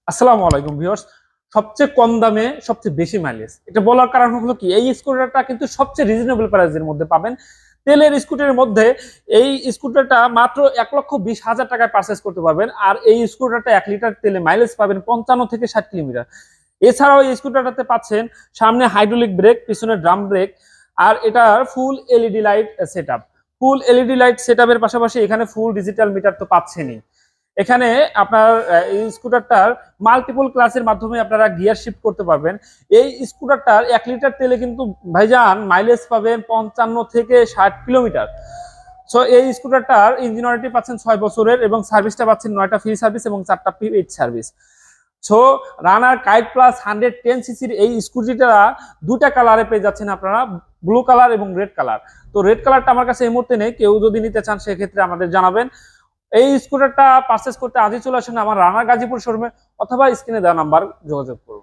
আসসালামু আলাইকুম ভিউয়ার্স। সবচেয়ে কম দামে সবচেয়ে বেশি মাইলেজ, এটা বলার কারণ হলো কি, এই স্কুটারটা কিন্তু সবচেয়ে রিজনেবল প্রাইসের মধ্যে পাবেন। তেলের স্কুটারের মধ্যে এই স্কুটারটা মাত্র 1,20,000 টাকায় পারচেস করতে পারবেন। আর এই স্কুটারটা 1 লিটার তেলে মাইলেজ পাবেন 55 থেকে 60 কিলোমিটার। এছাড়াও এই স্কুটারটাতে পাচ্ছেন সামনে হাইড্রোলিক ব্রেক, পিছনে ড্রাম ব্রেক, আর এটার ফুল এলইডি লাইট সেট আপ। ফুল এলইডি লাইট সেট আপের পাশাপাশি এখানে ফুল ডিজিটাল মিটার তো পাচ্ছেনই। এখানে আপনার এই স্কুটারটার মাল্টিপল ক্লাসের মাধ্যমে আপনারা গিয়ার শিফট করতে পারবেন। এই স্কুটারটার 1 লিটার তেলে কিন্তু ভাইজান মাইলেজ পাবেন 55 থেকে 60 কিলোমিটার। সো এই স্কুটারটার ইঞ্জিন ওয়ারেন্টি পাচ্ছেন 6 বছরের, এবং সার্ভিসটা পাচ্ছেন 9টা ফ্রি সার্ভিস এবং 4টা পেইড সার্ভিস। সো রানার কাইট প্লাস 110 সিসির এই স্কুটিটা দুটা কালারে পেয়ে যাচ্ছেন আপনারা, ব্লু কালার এবং রেড কালার। তো রেড কালারটা আমার কাছে এই মুহূর্তে নেই, কেউ যদি নিতে চান সেক্ষেত্রে আমাদের জানাবেন। এই স্কুটারটা পারচেস করতে আজই চলে আসুন আমার রানা গাজীপুর শোরুমে, অথবা স্ক্রিনে দেওয়া নাম্বার যোগাযোগ করুন।